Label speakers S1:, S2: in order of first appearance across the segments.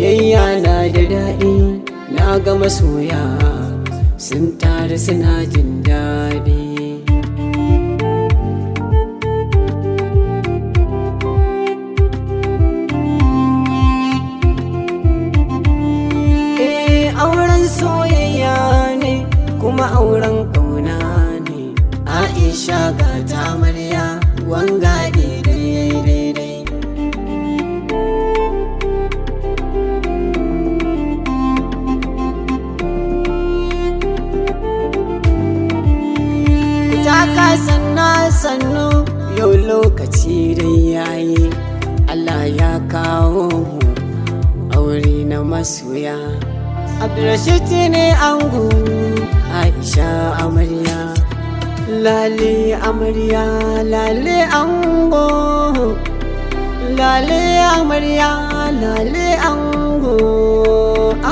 S1: soyayya na da daɗi, na ga masoya sun taru suna jin daɗi. Auren soyayya ne kuma auren ƙauna ne, Aisha ga ta amarya wanga daidai. Taka sannu yau lokaci dai yayi, Allah ya kawo mu aure na masoya. Abdulrashid ne ango, Aisha amarya. Lale amarya, lale ango, lale amarya, lale ango,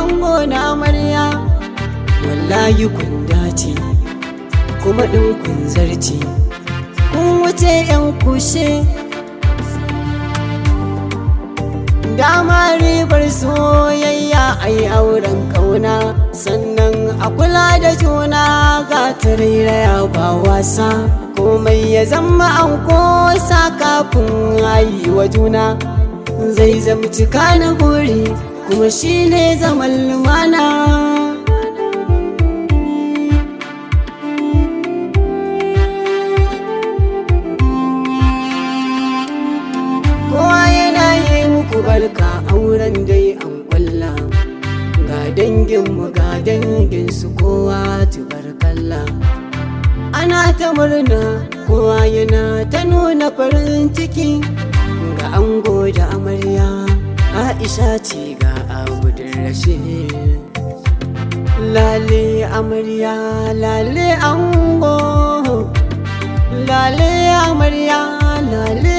S1: ango na amarya. Wallahi kun dace kuma ɗin kun zarce, kun wuce 'yan kushe. Dama ribar soyayya ai auren ƙauna, sannan a kula da juna ga tarairaya ba wasa. Komai ya zama an kosa kafin ayi wa juna, zai zama cika na buri kuma shi ne zaman lumana. Barka auren dai an kwalla, ga danginmu ga danginsu kowa tubarkalla. Ana ta murna kowa yana ta nuna farin ciki, ga ango da amarya Aisha ce ga Abdulrashid. Lale amarya, lale ango, lale amarya, lale